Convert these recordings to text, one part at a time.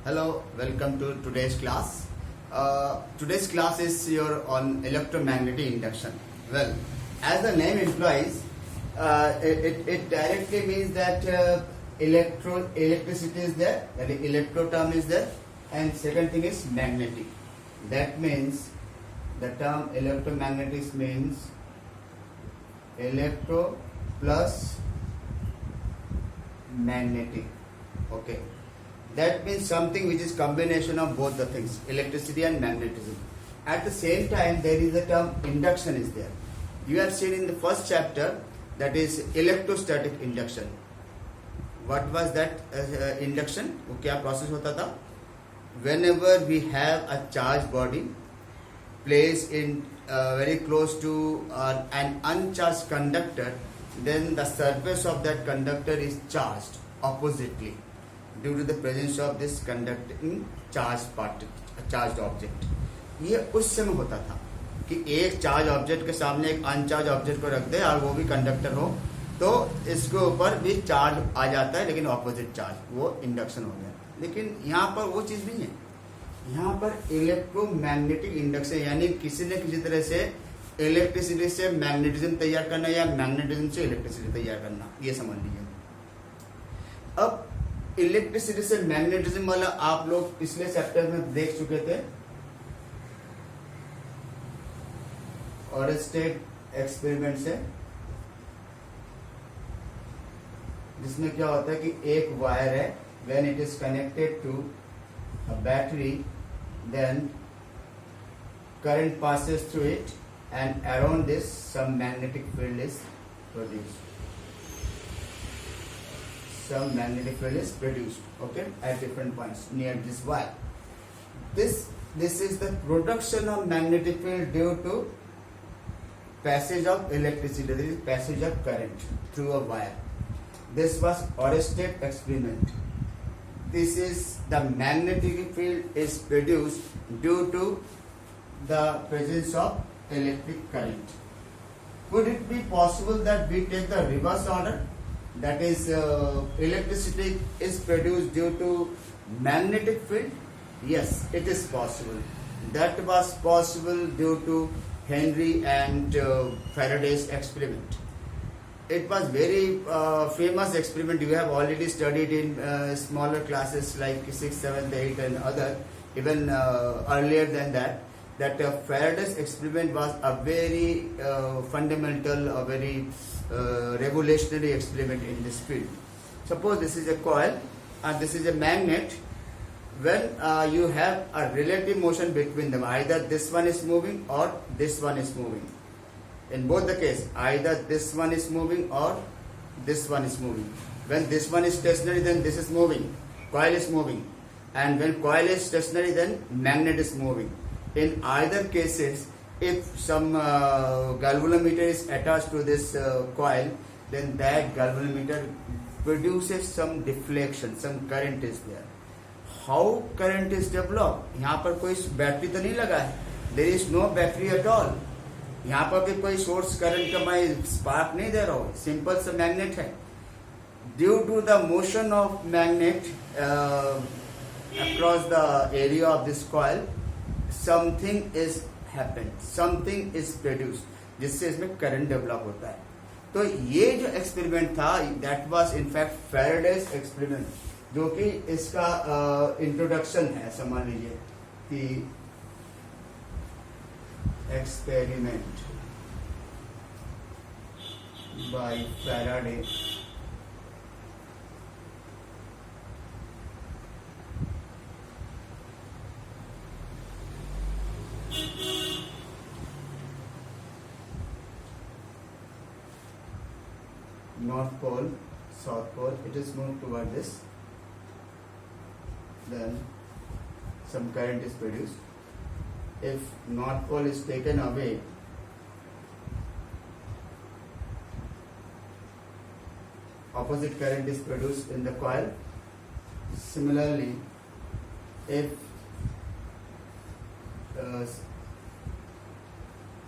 Hello, welcome to today's class. Today's class is your on electromagnetic induction. Well, as the name implies, it directly means that electricity is there, that the electro term is there, and second thing is magnetic. That means the term electromagnetic means electro plus magnetic. Okay. That means something which is combination of both the things, electricity and magnetism. At the same time, there is a term induction is there. You have seen in the first chapter, that is electrostatic induction. What was that induction? वो क्या process होता था? Whenever we have a charged body placed in very close to an uncharged conductor, then the surface of that conductor is charged oppositely, due to the presence of this conducting charged object. ये उस समय होता था कि एक charge object के सामने एक अनचार्ज ऑब्जेक्ट को रख दे और वो भी कंडक्टर हो, तो इसके ऊपर भी चार्ज आ जाता है, लेकिन ऑपोजिट चार्ज, वो इंडक्शन हो गया. लेकिन यहाँ पर वो चीज नहीं है. यहाँ पर इलेक्ट्रोमैग्नेटिक इंडक्शन यानी किसी न किसी तरह से इलेक्ट्रिसिटी से मैग्नेटिज्म तैयार करना या मैग्नेटिज्म से इलेक्ट्रिसिटी तैयार करना, ये समझ लीजिए. अब इलेक्ट्रिसिटी से मैग्नेटिज्म वाला आप लोग पिछले चैप्टर में देख चुके थे, ऑरेस्टेड एक्सपेरिमेंट से, जिसमें क्या होता है कि एक वायर है, when it is connected to a battery, then current passes through it and around this some magnetic field is produced. Some magnetic field is produced, okay, at different points near this wire. This is the production of magnetic field due to passage of electricity, that is passage of current through a wire. This was Oersted experiment. This is the magnetic field is produced due to the presence of electric current. Could it be possible that we take the reverse order? That is, electricity is produced due to magnetic field? Yes, it is possible. That was possible due to Henry and Faraday's experiment. It was very famous experiment. You have already studied in smaller classes like 6th, 7th, 8th and other, even earlier than that. That Faraday's experiment was a very fundamental, a very revolutionary experiment in this field. Suppose this is a coil and this is a magnet. When you have a relative motion between them, either this one is moving or this one is moving. In both the case, either this one is moving or this one is moving. When this one is stationary, then this is moving, coil is moving. And when coil is stationary, then magnet is moving. In either cases, if some galvanometer is attached to this coil, then that galvanometer produces some deflection, some current is there. How current is developed? यहाँ पर कोई battery तो नहीं लगा है. There is no battery at all. यहाँ पर भी कोई सोर्स करंट का मैं स्पार्क नहीं दे रहा हूँ. सिंपल सा मैग्नेट है. Due to the motion of magnet across the area of this coil, something is happened, something is produced, जिससे इसमें करंट डेवलप होता है. तो ये जो एक्सपेरिमेंट था, that was in fact Faraday's experiment, जो कि इसका इंट्रोडक्शन है, समझ लीजिए कि experiment by Faraday north pole, south pole, it is moved toward this, then some current is produced. If north pole is taken away, opposite current is produced in the coil. Similarly, if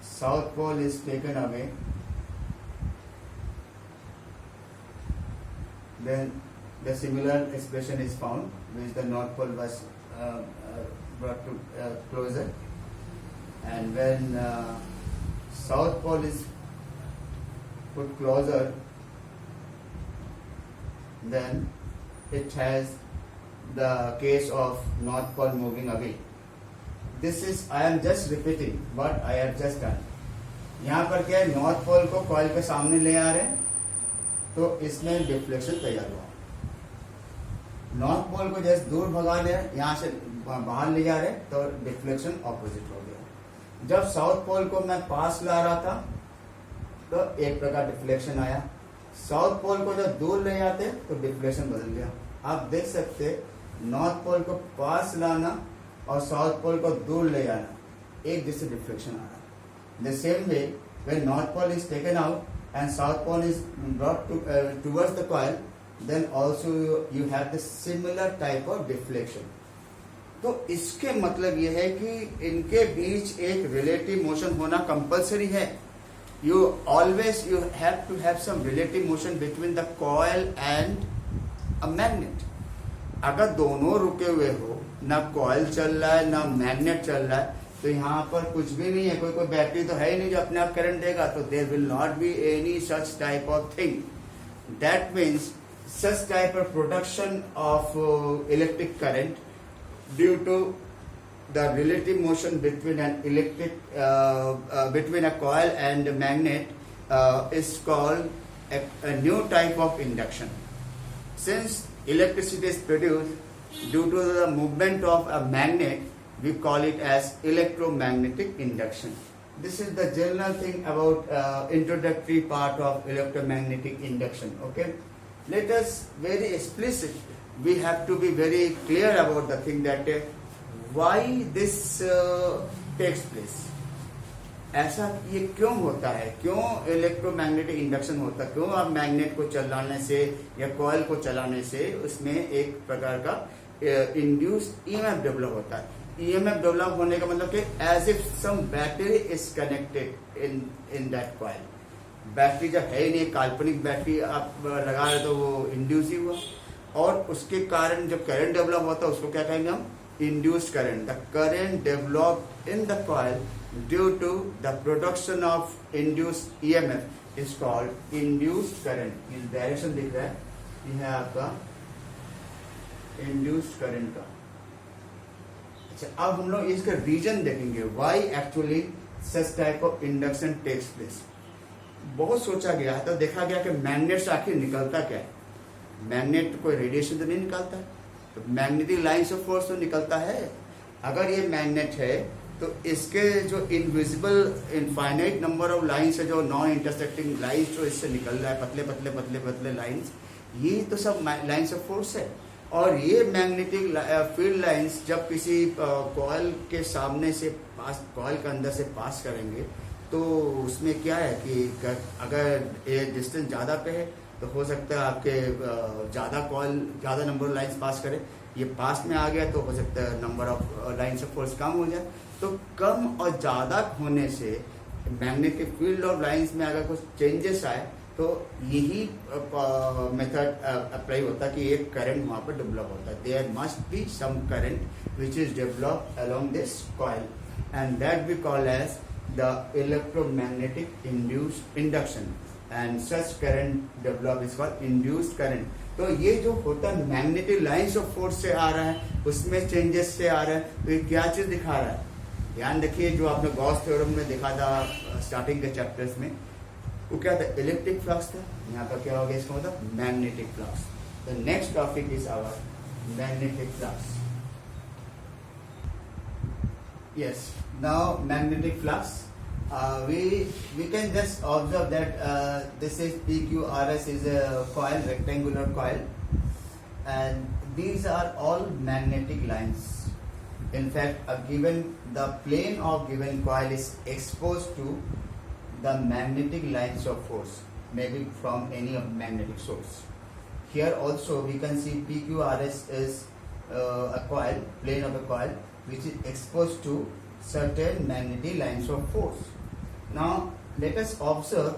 south pole is taken away, then the similar expression is found, which the North Pole was brought to closer, and when South Pole is put closer, then it has the case of North Pole moving away. This is, I am just repeating what I have just done. यहाँ पर क्या है, north pole को coil के सामने ले आ रहे हैं, तो इसमें डिफ्लेक्शन तैयार हुआ. नॉर्थ पोल को जैसे दूर भगा रहे हैं, यहाँ से बाहर ले जा रहे हैं, तो डिफ्लेक्शन ऑपोजिट हो गया. जब साउथ पोल को मैं पास ला रहा था, तो एक प्रकार डिफ्लेक्शन आया. साउथ पोल को जब दूर ले जाते तो डिफ्लेक्शन बदल गया. आप देख सकते, नॉर्थ पोल को पास लाना और साउथ पोल को दूर ले जाना, एक जैसे डिफ्लेक्शन आ रहा है. The same way, when North Pole is taken out and South Pole is brought towards the coil, then also you have the similar type of deflection. तो इसके मतलब ये है कि इनके बीच एक relative motion होना compulsory है. You have to have some relative motion between the coil and a magnet. अगर दोनों रुके हुए हो, ना coil चल रहा है ना magnet चल रहा है, तो यहाँ पर कुछ भी नहीं है. कोई बैटरी तो है ही नहीं जो अपने आप करंट देगा. तो there will not be any such type of thing. That means such type of production of electric current due to the relative motion between an between a coil and magnet is called a new type of induction. Since electricity is produced due to the movement of a magnet, we call it as electromagnetic induction. This is the general thing about introductory part of electromagnetic induction. Okay, let us very explicit. We have to be very clear about the thing that why this takes place. ऐसा ये क्यों होता है, क्यों electromagnetic induction होता है, क्यों आप मैग्नेट को चलाने से या कॉइल को चलाने से उसमें एक प्रकार का इंड्यूस्ड ईएमएफ डेवलप होता है. ईएमएफ डेवलप होने का मतलब कि as if some battery is connected in that coil. Battery जब है ही नहीं, काल्पनिक बैटरी आप लगा रहे तो वो इंड्यूस ही हुआ, और उसके कारण जब करंट डेवलप होता है उसको क्या कहेंगे हम, induced current. The current develop in the coil due to the production of induced EMF is called induced current. इस डायरेक्शन दिख रहा है, यह है आपका इंड्यूस्ड करंट का. अच्छा, अब हम लोग इसका रीजन देखेंगे why actually such type of induction takes place. बहुत सोचा गया तो देखा गया कि मैग्नेट से आखिर निकलता क्या है. मैग्नेट कोई रेडिएशन तो नहीं निकालता है, तो मैग्नेटिक लाइन्स ऑफ फोर्स तो निकलता है. अगर ये मैग्नेट है तो इसके जो invisible infinite number of lines है, जो नॉन इंटरसेक्टिंग लाइन्स जो इससे निकल रहा है, पतले पतले पतले पतले लाइन्स, ये तो सब लाइन्स ऑफ फोर्स है. और ये मैग्नेटिक फील्ड लाइंस जब किसी कॉइल के सामने से पास, कॉइल के अंदर से पास करेंगे, तो उसमें क्या है कि अगर ये डिस्टेंस ज़्यादा पे है तो हो सकता है आपके ज़्यादा कॉइल ज़्यादा नंबर ऑफ लाइंस पास करे. ये पास में आ गया तो हो सकता है number of lines of force कम हो जाए. तो कम और ज़्यादा होने से मैग्नेटिक फील्ड ऑफ लाइंस में अगर कुछ चेंजेस आए तो यही मेथड अप्लाई होता है कि एक करंट वहाँ पर डेवलप होता है. There must be some current which is develop along this coil, and that we call as the electromagnetic induced induction, and such current develop is called induced current. तो ये जो होता है मैग्नेटिक लाइन्स ऑफ फोर्स से आ रहा है, उसमें changes से आ रहा है. तो ये क्या चीज दिखा रहा है, ध्यान रखिए. जो आपने गॉस थ्योरम में देखा था स्टार्टिंग के चैप्टर्स में, वो क्या था, इलेक्ट्रिक फ्लक्स था. यहाँ पर क्या हो गया, इसका मतलब magnetic flux. The next topic is our magnetic flux. Yes, now magnetic flux. We can just observe that this is PQRS is a coil, rectangular coil, and these are all magnetic lines. In fact, the plane of given coil is exposed to the magnetic lines of force, maybe from any of magnetic source. Here also we can see PQRS is a coil, plane of a coil, which is exposed to certain magnetic lines of force. Now let us observe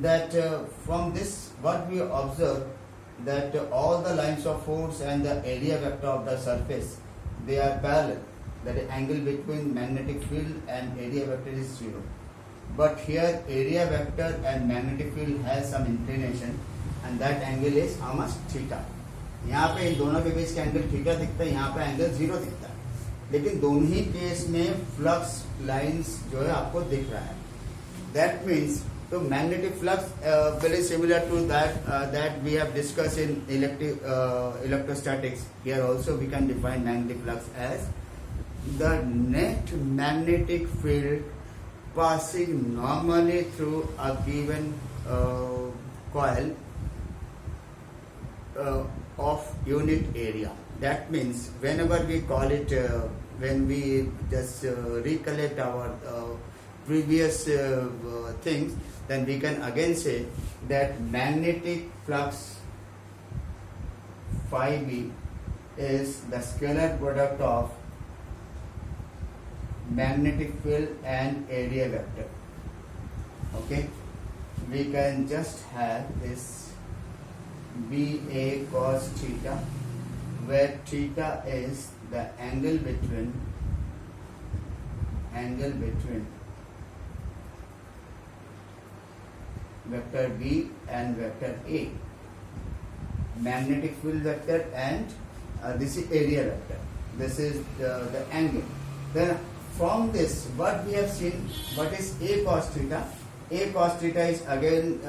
that from this what we observe that all the lines of force and the area vector of the surface, they are parallel. That the angle between magnetic field and area vector is 0. But here area vector and magnetic field has some inclination, and that angle is how much? Theta. यहाँ पे इन दोनों के बीच का angle theta दिखता है, यहाँ पे angle 0 दिखता है. लेकिन दोनों ही केस में फ्लक्स लाइंस जो है आपको दिख रहा है. That means so magnetic flux very similar to that we have discussed in electrostatics. Here also we can define magnetic flux as the net magnetic field passing normally through a given coil of unit area. That means whenever we call it, when we just recollect our previous things, then we can again say that magnetic flux phi b is the scalar product of magnetic field and area vector. Okay, we can just have this BA cos theta, where theta is the angle between vector B and vector A, magnetic field vector, and this is area vector. This is the angle. Then from this, what we have seen, what is A cos theta? A cos theta is again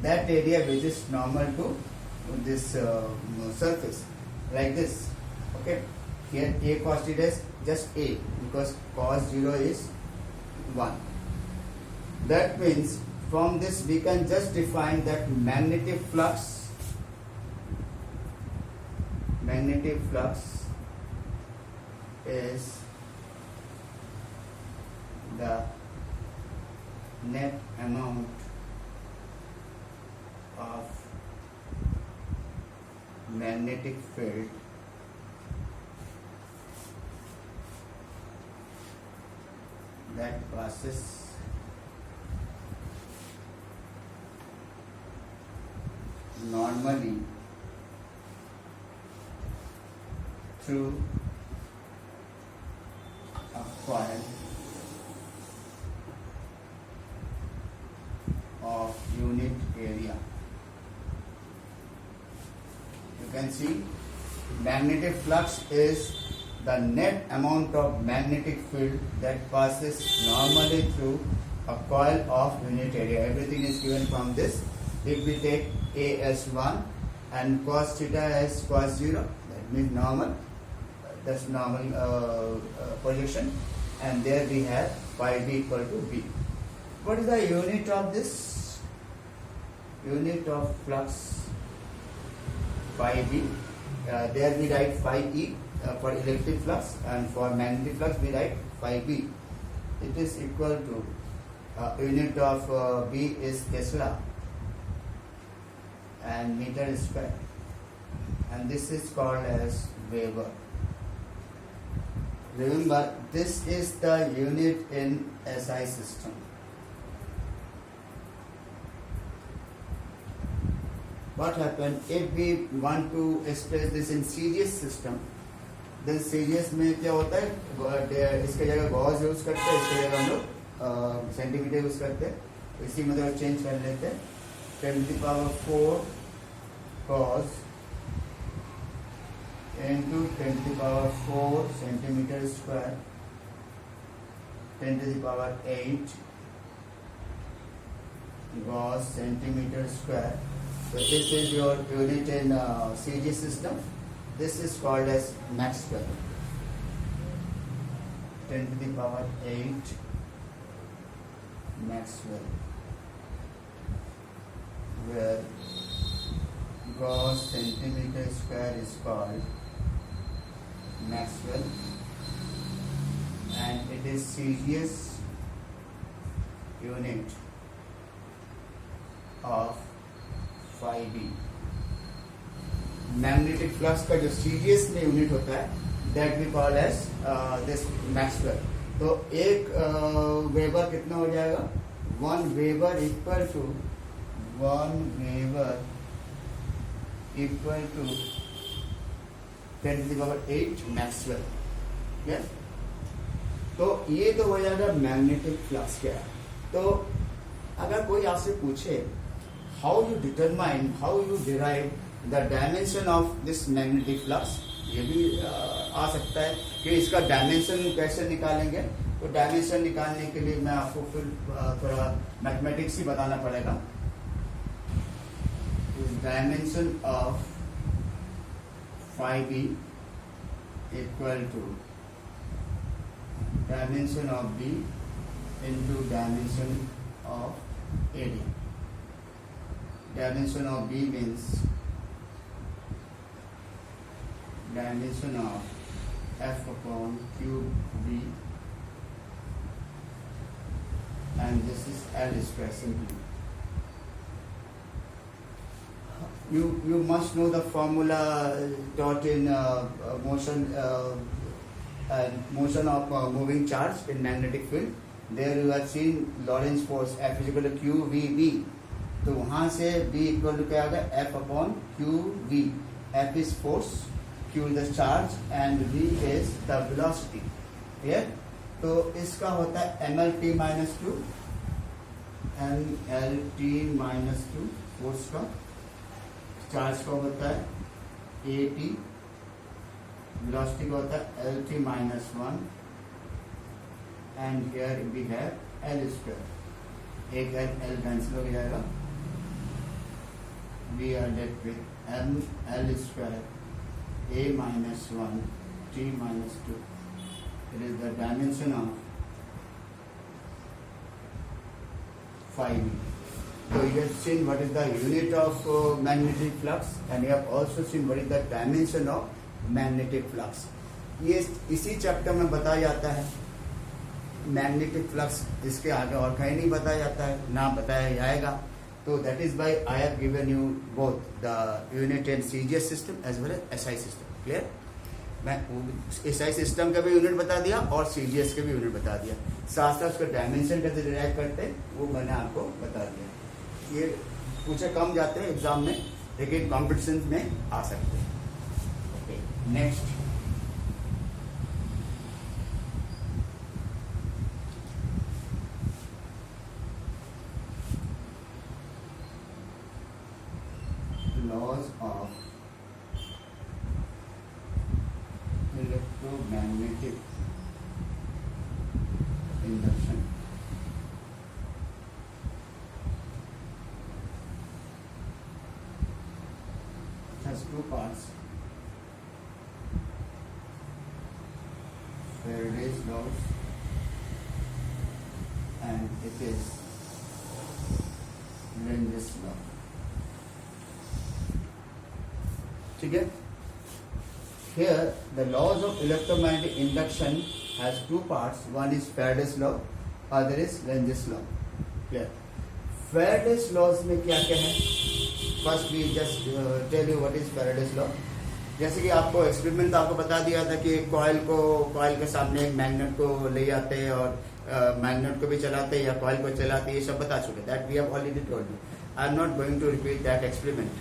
that area which is normal to this surface, like this. Okay, here A cos theta is just A, because cos 0 is 1. That means from this we can just define that magnetic flux is the net amount of magnetic field that passes normally through a coil of unit area. You can see magnetic flux is the net amount of magnetic field that passes normally through a coil of unit area. Everything is given from this. If we take A as 1 and cos theta as cos 0, that means normal. That's normal projection, and there we have phi b equal to b. What is the unit of this? Unit of flux phi b. There we write phi e for electric flux, and for magnetic flux we write phi b. It is equal to unit of b is Tesla and meter square, and this is called as Weber. Remember, this is the unit in SI system. What happens if we want to express this in series system? Then series में क्या होता है, इसके जगह Gauss use करते हैं, इसके जगह हम लोग सेंटीमीटर यूज करते हैं. इसी में तो चेंज कर लेते हैं. 10⁴ cos into 10⁴ centimeter square 10⁸ Gauss centimeter square. So this is your unit in CG system. This is called as Maxwell. 10⁸ Maxwell, where Gauss centimeter square is called Maxwell, and it is series unit of phi b. Magnetic flux का जो series में unit होता है, that we call as this Maxwell. तो एक weber कितना हो जाएगा? 1 weber equal to 1 weber equal to 10⁸ Maxwell. क्या? तो ये तो हो जाएगा मैग्नेटिक फ्लक्स। क्या? तो अगर कोई आपसे पूछे how you determine, how you derive the dimension of this magnetic flux, ये भी आ सकता है कि इसका डायमेंशन कैसे निकालेंगे। तो डायमेंशन निकालने के लिए मैं आपको फिर थोड़ा मैथमेटिक्स ही बताना पड़ेगा। Dimension of phi b equal to dimension of b into dimension of AD. Dimension of B means dimension of F upon cube B, and this is L square simply. You must know the formula taught in motion of moving charge in magnetic field. There you have seen Lorentz force F is equal to Q V B. तो वहां से B equal to क्या होगा? F upon Q V. F is force, Q is the charge and V is the velocity. Clear? तो इसका होता है MLT minus 2, MLT minus 2 force का, चार्ज का होता है AT, वेलोसिटी का होता है LT minus 1, and here we have L square. एक L कैंसिल हो जाएगा. We are left with M L square A minus 1 T minus 2. It is the dimension of phi b. So you have seen what is the unit of magnetic flux, and you have also seen what is the dimension of magnetic flux. ये इसी chapter में बताया जाता है. Magnetic flux इसके आगे और कहीं नहीं बताया जाता है, ना बताया जाएगा. तो that is by I have given you both the unit and CGS system as well as SI system. Clear? मैं एसआई सिस्टम का भी यूनिट बता दिया और सीजीएस के भी यूनिट बता दिया. साथ साथ उसका डायमेंशन कैसे डिराइव करते हैं वो मैंने आपको बता दिया. ये पूछे कम जाते हैं एग्जाम में, लेकिन कॉम्पिटिशन में आ सकते हैं. Okay, next laws of electromagnetic induction. It has two parts. Faraday's laws, and it is Lenz's law. ठीक है? Here the laws of electromagnetic induction has two parts. One is Faraday's law, other is Lenz's law. Clear? Faraday's laws में क्या क्या है? First we just tell you what is Faraday's law. जैसे कि आपको experiment आपको बता दिया था कि कॉइल के सामने एक मैग्नेट को ले जाते हैं और मैग्नेट को भी चलाते हैं या कॉइल को चलाते हैं, ये सब बता चुके. That we have already told you. I am not going to repeat that experiment.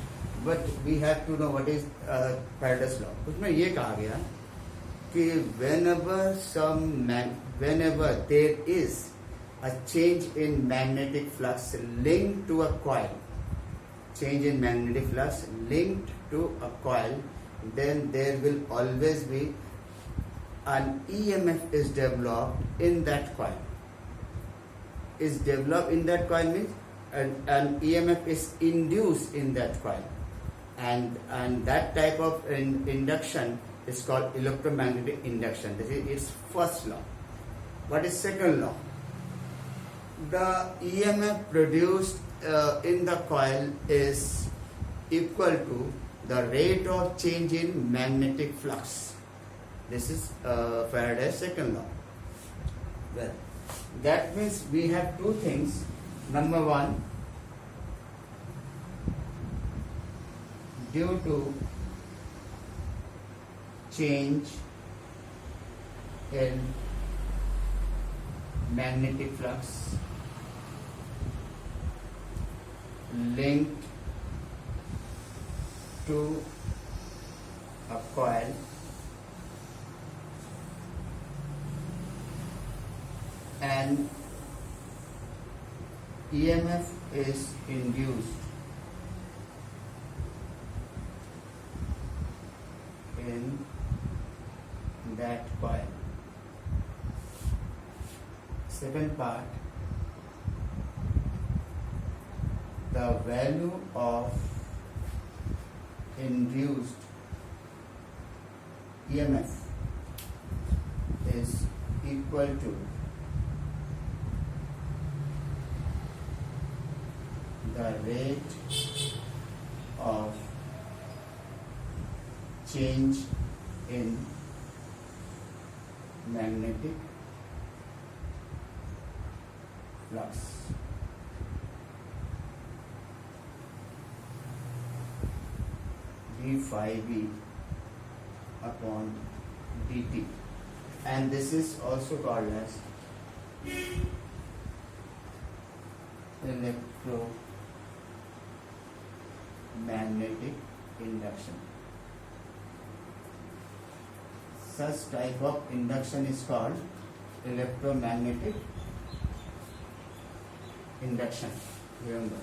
But we have to know what is Faraday's law. उसमें ये कहा गया कि whenever there is a change in magnetic flux linked to a coil, change in magnetic flux linked to a coil, then there will always be an EMF is developed in that coil. Is developed in that coil means an EMF is induced in that coil. And that type of induction is called electromagnetic induction. This is its first law. What is second law? The EMF produced in the coil is equal to the rate of change in magnetic flux. This is Faraday's second law. Well, that means we have two things. Number one, due to change in magnetic flux linked to a coil and EMF is induced in that coil. Second part, the value of induced EMF is equal to the rate of change in magnetic flux. d phi b upon dt, and this is also called as electromagnetic induction. Such type of induction is called electromagnetic induction. Remember.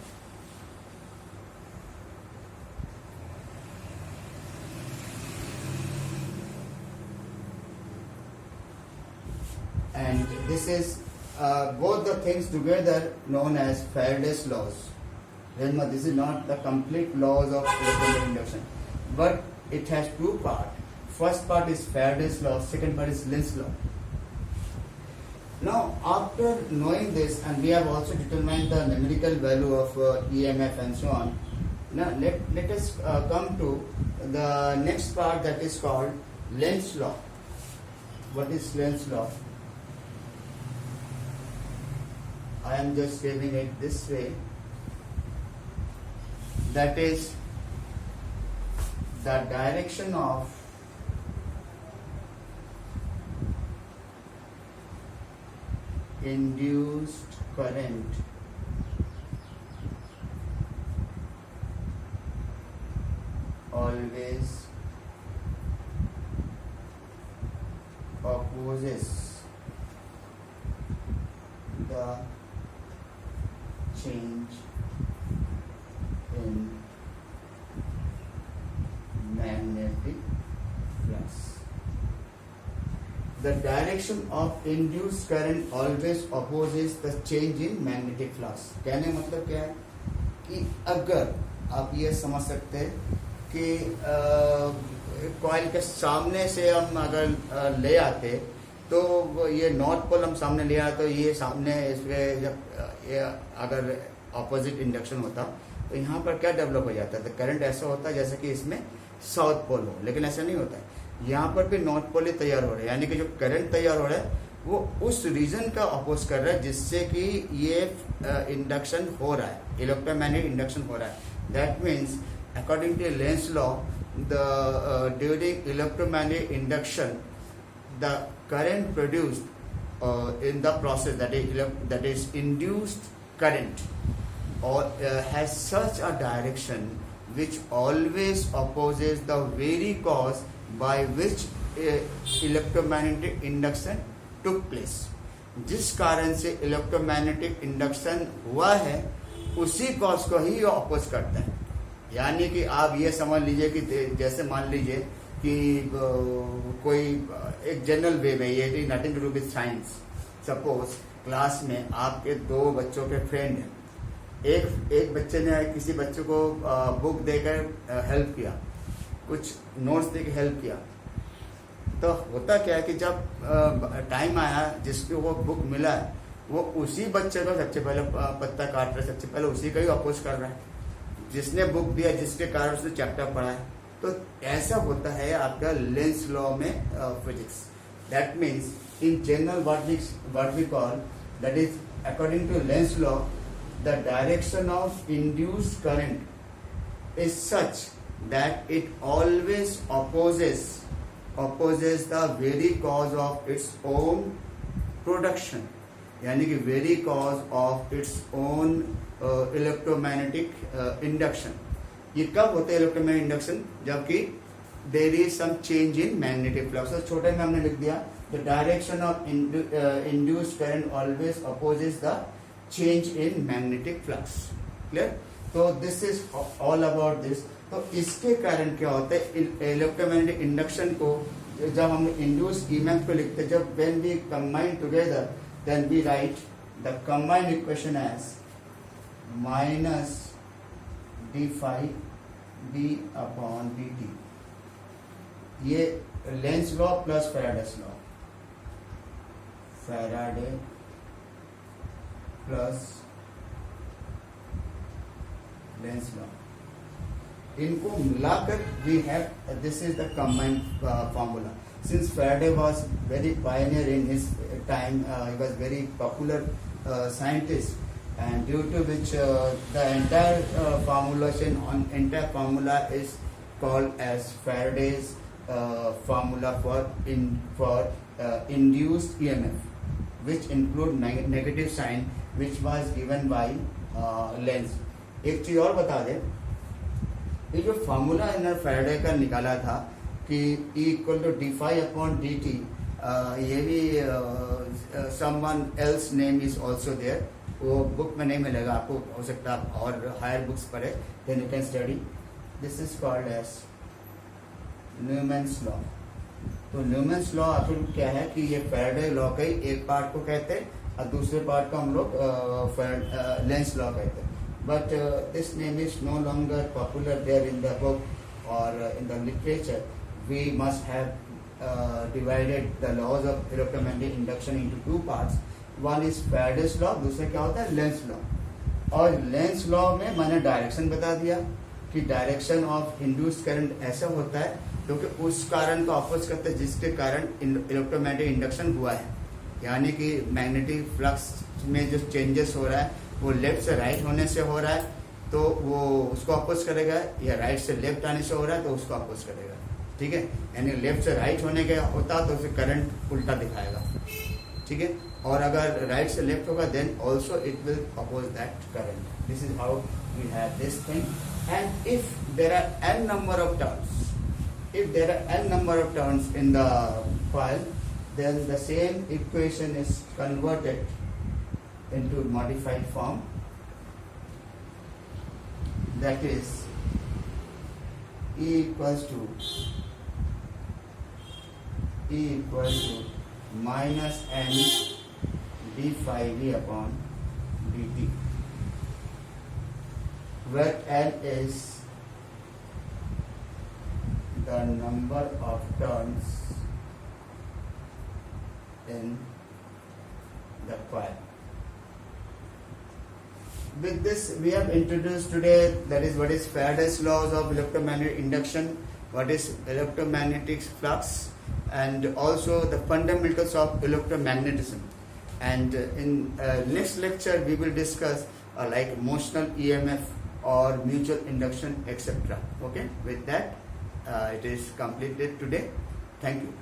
And this is both the things together known as Faraday's laws. Remember, this is not the complete laws of electromagnetic induction, but it has two parts. First part is Faraday's law, second part is Lenz's law. Now, after knowing this, and we have also determined the numerical value of EMF and so on, now let us come to the next part, that is called Lenz's law. What is Lenz's law? I am just giving it this way. That is the direction of induced current always opposes the change in magnetic flux. The direction of induced current always opposes the change in magnetic flux. कहने मतलब क्या है कि अगर आप ये समझ सकते हैं कि कॉइल के सामने से हम अगर ले आते तो ये नॉर्थ पोल हम सामने ले आते तो ये सामने इसमें जब ये अगर ऑपोजिट इंडक्शन होता तो यहाँ पर क्या डेवलप हो जाता है, तो करंट ऐसा होता है जैसे कि इसमें साउथ पोल हो, लेकिन ऐसा नहीं होता है। यहाँ पर भी नॉर्थ पोल ही तैयार हो रहा है, यानी कि जो करंट तैयार हो रहा है वो उस रीजन का अपोज कर रहा है जिससे कि ये इंडक्शन हो रहा है, इलेक्ट्रोमैग्नेटिक इंडक्शन हो रहा है। That means according to Lenz law, the during electromagnetic induction the current produced in the process, that is induced current, or has such a direction which always opposes the very cause by which electromagnetic induction took place. जिस कारण से electromagnetic induction हुआ है उसी cause को ही oppose करता है। यानी कि आप ये समझ लीजिए कि जैसे मान लीजिए कि कोई एक जनरल वेव है, ये nothing to do with science. Suppose class में आपके दो बच्चों के फ्रेंड हैं, एक बच्चे ने किसी बच्चे को बुक देकर हेल्प किया, कुछ नोट्स देकर हेल्प किया, तो होता क्या है कि जब टाइम आया जिसको वो बुक मिला है वो उसी बच्चे को सबसे पहले पत्ता काट रहा है, सबसे पहले उसी का ही अपोज कर रहा है जिसने बुक दिया, जिसके कारण उसने चैप्टर पढ़ा है। तो ऐसा होता है आपका लेंस लॉ में physics. That means in general what we call, that is according to Lenz law, the direction of induced current is such that it always opposes the very cause of its own production, यानी कि very cause of its own electromagnetic induction. ये कब होता है electromagnetic induction? जबकि there is some change in magnetic flux. तो छोटे में हमने लिख दिया the direction of induced current always opposes the change in magnetic flux. Clear? तो this is all about this. तो इसके कारण क्या होता है, इलेक्ट्रोमैग्नेटिक इंडक्शन को जब हम इंड्यूस्ड ईएमएफ को लिखते हैं, जब when we combine together then we write the combined equation as minus D phi B upon D T. ये Lenz law plus Faraday's law, Faraday plus Lenz law, इनको मिलाकर we have this is the combined formula. Since Faraday was very pioneer in his time, he was very popular scientist, and due to which the entire formula is called as Faraday's formula for induced EMF, which include negative sign, which was given by Lenz. एक चीज और बता दे, ये जो formula इन्होंने Faraday का निकाला था कि E equal to d phi upon D T, ये भी someone else name is also there, वो बुक में नहीं मिलेगा आपको, हो सकता है और हायर बुक्स पढ़े, then you can study. This is called as Neumann's law. तो न्यूमैन्स लॉ आखिर क्या है कि ये फैराडे लॉ का ही एक पार्ट को कहते हैं और दूसरे पार्ट को हम लोग लेंस लॉ कहते हैं। But this name is no longer popular there in the book और in the literature. We must have divided the laws of electromagnetic induction into two parts. One is Faraday's law, दूसरा क्या होता है Lenz law. और lens law में मैंने direction बता दिया कि डायरेक्शन ऑफ इंड्यूस्ड करंट ऐसा होता है क्योंकि उस कारण को अपोज करते हैं जिसके कारण इलेक्ट्रोमैग्नेटिक इंडक्शन हुआ है, यानी कि मैग्नेटिक फ्लक्स में जो चेंजेस हो रहा है वो लेफ्ट से राइट होने से हो रहा है तो वो उसको अपोज करेगा, या राइट से लेफ्ट आने से हो रहा है तो उसको अपोज करेगा। ठीक है, यानी लेफ्ट से राइट होने का होता तो उसे करंट उल्टा दिखाएगा। ठीक है, और अगर राइट से लेफ्ट होगा then also it will oppose that current. This is how we have this thing. And if there are n number of turns, if there are n number of turns in the coil, then the same equation is converted into modified form, that is E equals to minus n d phi v upon dt, where n is the number of turns in the coil. With this we have introduced today, that is what is Faraday's laws of electromagnetic induction, what is electromagnetic flux, and also the fundamentals of electromagnetism. And in next lecture we will discuss like motional EMF or mutual induction, etc. Okay, with that it is completed today. Thank you.